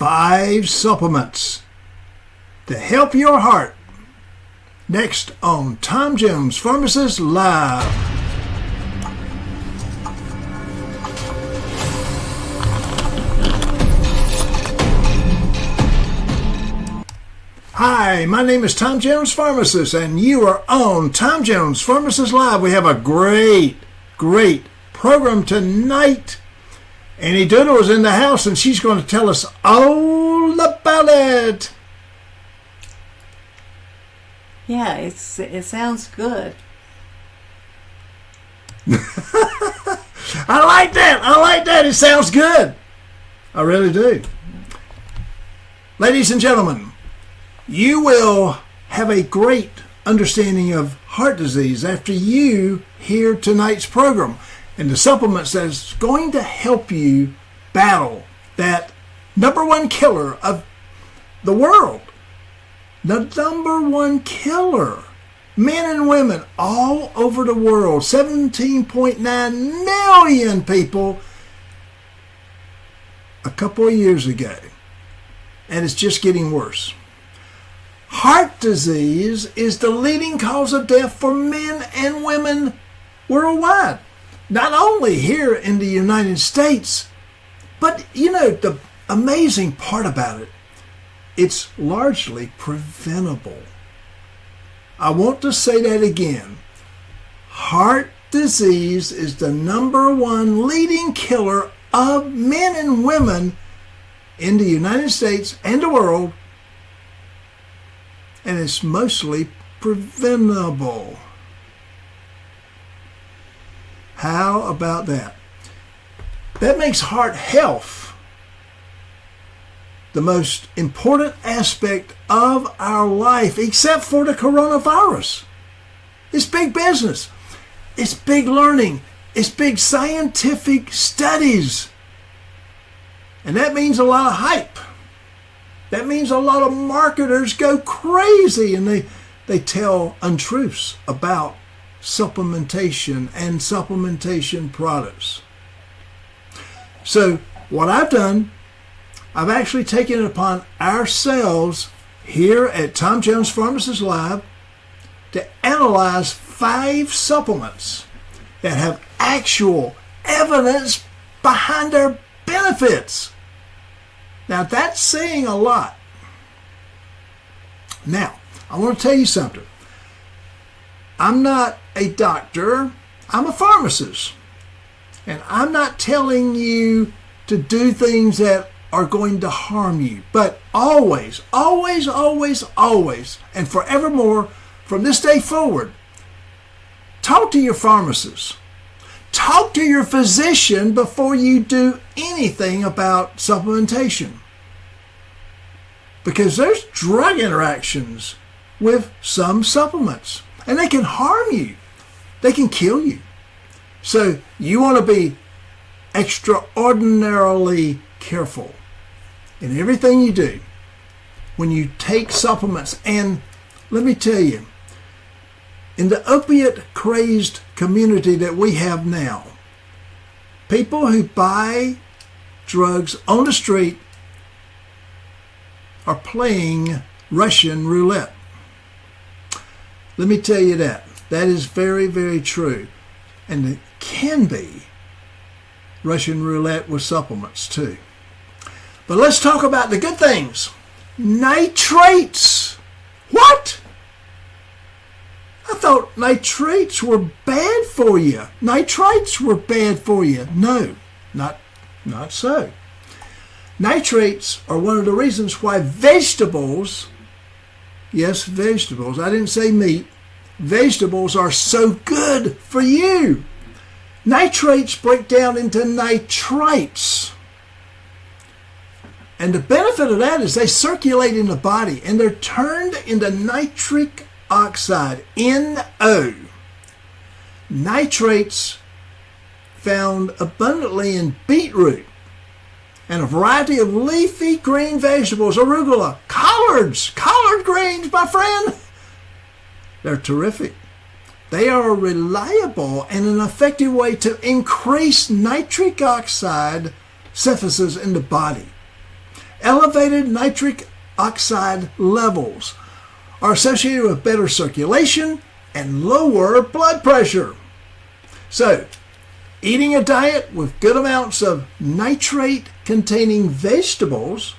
5 supplements to help your heart. Next on Tom Jones Pharmacist Live. Hi, my name is Tom Jones Pharmacist, and you are on Tom Jones Pharmacist Live. We have a great program tonight. Annie Doodle is in the house, and she's going to tell us all about it. Yeah, it sounds good. I like that. It sounds good. I really do. Ladies and gentlemen, you will have a great understanding of heart disease after you hear tonight's program and the supplements that's going to help you battle that number one killer of the world. The number one killer. Men and women all over the world. 17.9 million people a couple of years ago. And it's just getting worse. Heart disease is the leading cause of death for men and women worldwide. Not only here in the United States, but the amazing part about it, it's largely preventable. I want to say that again. Heart disease is the number one leading killer of men and women in the United States and the world, and it's mostly preventable. How about that? That makes heart health the most important aspect of our life, except for the coronavirus. It's big business. It's big learning. It's big scientific studies. And that means a lot of hype. That means a lot of marketers go crazy and they tell untruths about supplementation and supplementation products. So what I've done, I've actually taken it upon ourselves here at Tom Jones Pharmacist Live to analyze 5 supplements that have actual evidence behind their benefits. Now that's saying a lot. Now, I want to tell you something. I'm not a doctor, I'm a pharmacist. And I'm not telling you to do things that are going to harm you. But always, and forevermore, from this day forward, talk to your pharmacist. Talk to your physician before you do anything about supplementation. Because there's drug interactions with some supplements. And they can harm you. They can kill you. So you want to be extraordinarily careful in everything you do when you take supplements. And let me tell you, in the opiate-crazed community that we have now, people who buy drugs on the street are playing Russian roulette. Let me tell you that. That is very, very true. And it can be Russian roulette with supplements too. But let's talk about the good things. Nitrates. What? I thought nitrates were bad for you. Nitrites were bad for you. No, not so. Nitrates are one of the reasons why vegetables, yes, vegetables, I didn't say meat, vegetables are so good for you. Nitrates break down into nitrites. And the benefit of that is they circulate in the body and they're turned into nitric oxide, NO. Nitrates found abundantly in beetroot and a variety of leafy green vegetables, arugula, collards, collard greens, my friend. They're terrific. They are a reliable and an effective way to increase nitric oxide synthesis in the body. elevated nitric oxide levels are associated with better circulation and lower blood pressure. So, eating a diet with good amounts of nitrate-containing vegetables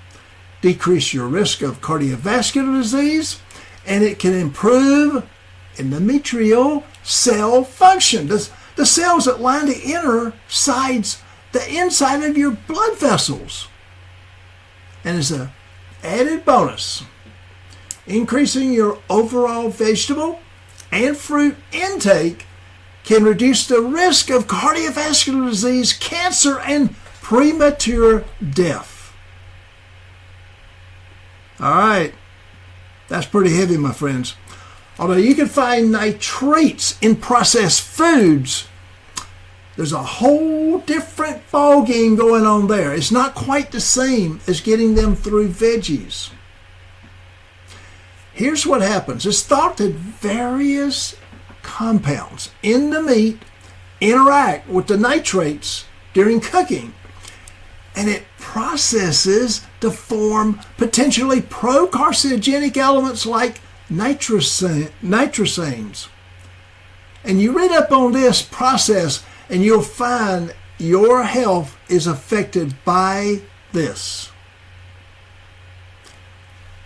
decrease your risk of cardiovascular disease, and it can improve endometrial cell function. The cells that line the inside of your blood vessels. And as an added bonus, increasing your overall vegetable and fruit intake can reduce the risk of cardiovascular disease, cancer, and premature death. All right, that's pretty heavy, my friends. Although you can find nitrates in processed foods, there's a whole different ball game going on there. It's not quite the same as getting them through veggies. Here's what happens. It's thought that various compounds in the meat interact with the nitrates during cooking, and it processes to form potentially pro-carcinogenic elements like nitrosanes. And you read up on this process and you'll find your health is affected by this.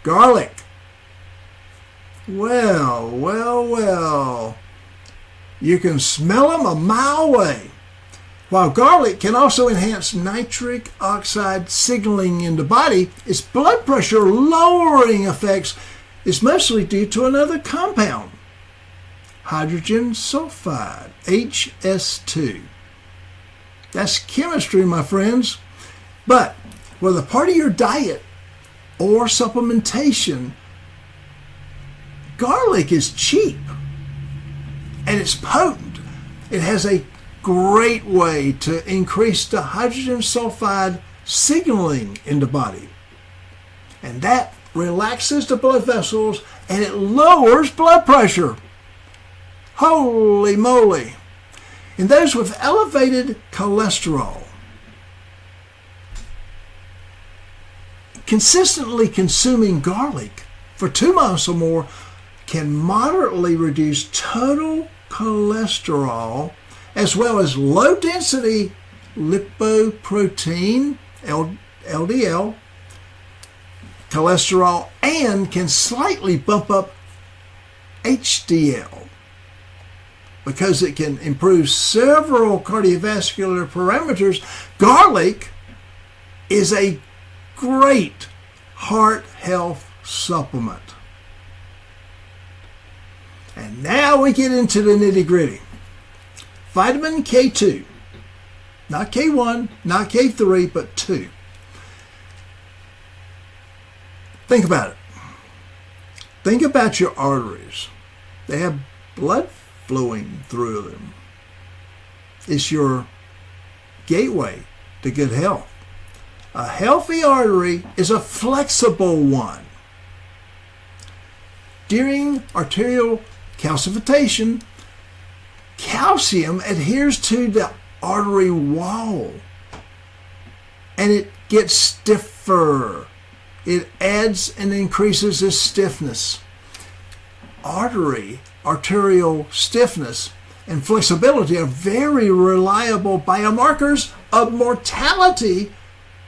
Garlic. Well. You can smell them a mile away. While garlic can also enhance nitric oxide signaling in the body, its blood pressure lowering effects is mostly due to another compound, hydrogen sulfide, HS2. That's chemistry, my friends. But whether part of your diet or supplementation, garlic is cheap and it's potent. It has a great way to increase the hydrogen sulfide signaling in the body. And that relaxes the blood vessels and it lowers blood pressure. Holy moly. In those with elevated cholesterol, consistently consuming garlic for 2 months or more can moderately reduce total cholesterol as well as low-density lipoprotein, LDL, cholesterol, and can slightly bump up HDL because it can improve several cardiovascular parameters. Garlic is a great heart health supplement. And now we get into the nitty-gritty. Vitamin K2, not K1, not K3, but 2. Think about it. Think about your arteries. They have blood flowing through them. It's your gateway to good health. A healthy artery is a flexible one. During arterial calcification, calcium adheres to the artery wall and it gets stiffer. It adds and increases its stiffness. Arterial stiffness and flexibility are very reliable biomarkers of mortality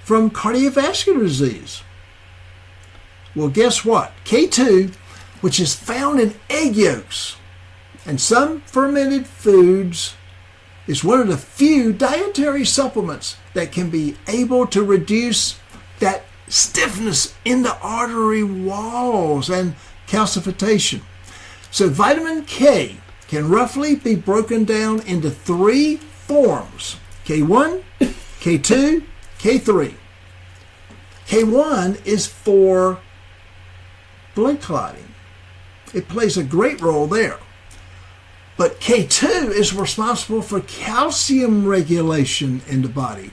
from cardiovascular disease. Well, guess what? K2, which is found in egg yolks and some fermented foods, is one of the few dietary supplements that can be able to reduce that stiffness in the artery walls and calcification. So vitamin K can roughly be broken down into 3 forms: K1, K2, K3. K1 is for blood clotting. It plays a great role there. But K2 is responsible for calcium regulation in the body.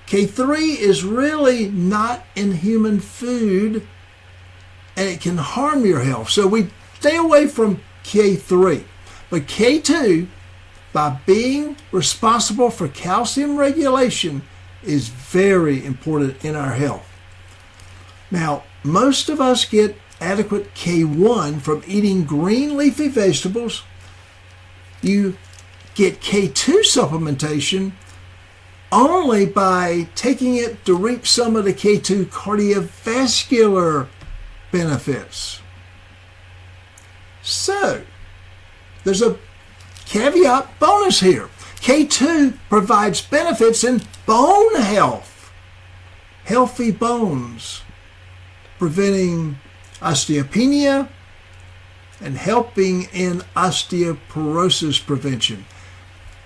K3 is really not in human food and it can harm your health. So we stay away from K3. But K2, by being responsible for calcium regulation, is very important in our health. Now, most of us get adequate K1 from eating green leafy vegetables. You get K2 supplementation only by taking it to reap some of the K2 cardiovascular benefits. So, there's a caveat bonus here. K2 provides benefits in bone health, healthy bones, preventing osteopenia and helping in osteoporosis prevention.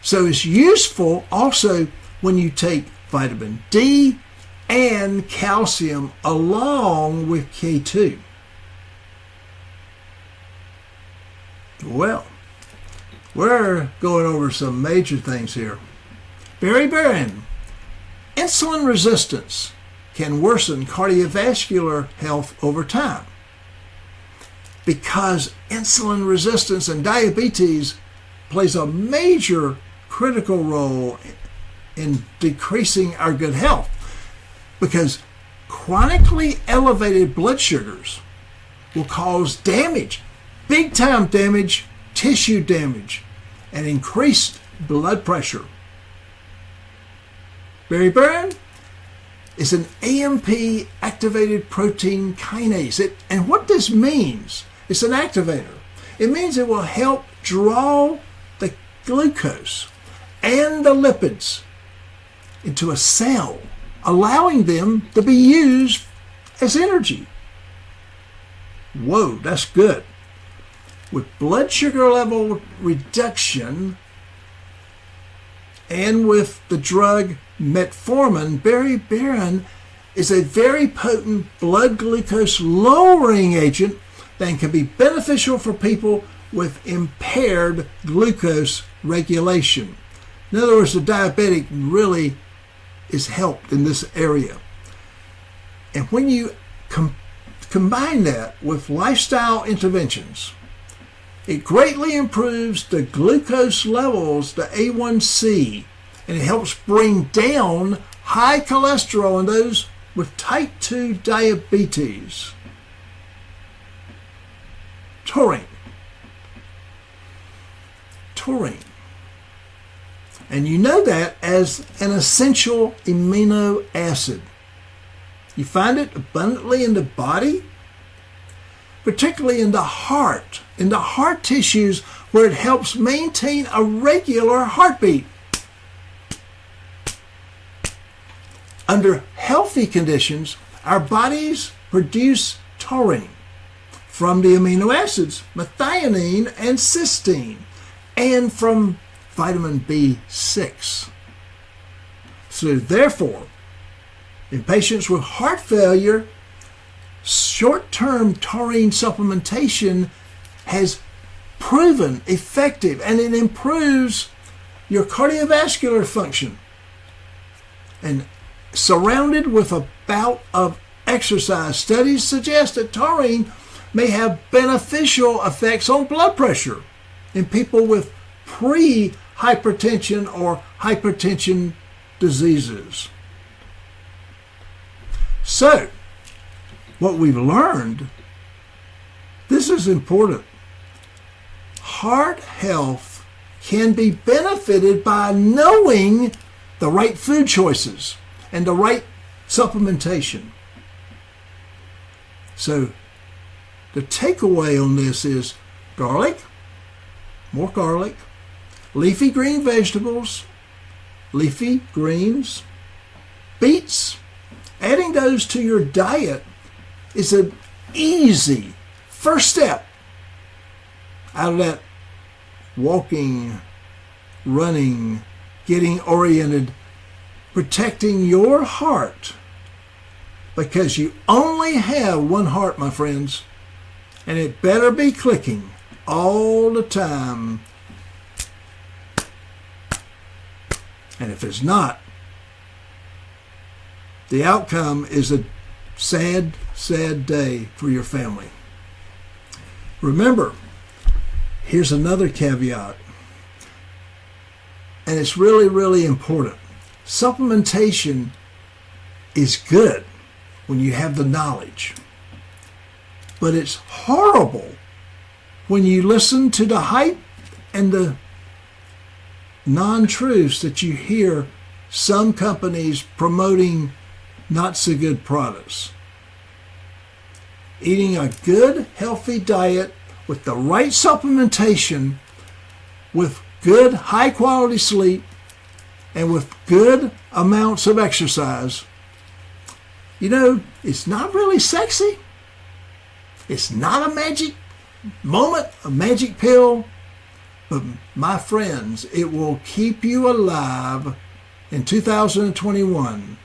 So it's useful also when you take vitamin D and calcium along with K2. Well, we're going over some major things here. Beriberi, insulin resistance can worsen cardiovascular health over time because insulin resistance and diabetes plays a major critical role in decreasing our good health, because chronically elevated blood sugars will cause damage, big time damage, tissue damage, and increased blood pressure. Beriberi is an AMP activated protein kinase. And what this means, it's an activator. It means it will help draw the glucose and the lipids into a cell, allowing them to be used as energy. Whoa, that's good. With blood sugar level reduction and with the drug metformin, beriberi is a very potent blood glucose lowering agent that can be beneficial for people with impaired glucose regulation. In other words, the diabetic really is helped in this area. And when you combine that with lifestyle interventions, it greatly improves the glucose levels, the A1C, and it helps bring down high cholesterol in those with type 2 diabetes. Taurine. And you know that as an essential amino acid. You find it abundantly in the body, particularly in the heart tissues, where it helps maintain a regular heartbeat. Under healthy conditions, our bodies produce taurine from the amino acids methionine and cysteine, and from vitamin B6. So therefore, in patients with heart failure, short-term taurine supplementation has proven effective, and it improves your cardiovascular function. And surrounded with a bout of exercise, studies suggest that taurine may have beneficial effects on blood pressure in people with pre-hypertension or hypertension diseases. So, what we've learned, this is important. Heart health can be benefited by knowing the right food choices and the right supplementation. So, the takeaway on this is garlic, more garlic, leafy green vegetables, leafy greens, beets. Adding those to your diet is an easy first step out of that walking, running, getting oriented, protecting your heart, because you only have one heart, my friends, and it better be clicking all the time. And if it's not, the outcome is a sad, sad day for your family. Remember, here's another caveat, and it's really, really important. Supplementation is good, when you have the knowledge. But it's horrible when you listen to the hype and the non-truths that you hear some companies promoting not so good products. Eating a good, healthy diet with the right supplementation, with good, high-quality sleep, and with good amounts of exercise, it's not really sexy. It's not a magic moment, a magic pill. But my friends, it will keep you alive in 2021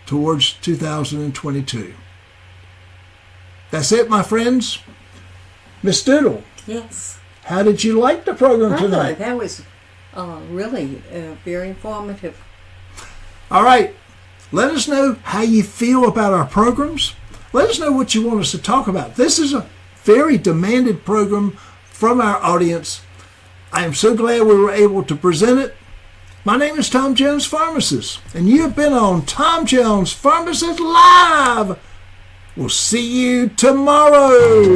towards 2022. That's it, my friends. Miss Doodle. Yes. How did you like the program tonight? That was really very informative. All right. Let us know how you feel about our programs. Let us know what you want us to talk about. This is a very demanded program from our audience. I am so glad we were able to present it. My name is Tom Jones Pharmacist, and you have been on Tom Jones Pharmacist Live. We'll see you tomorrow.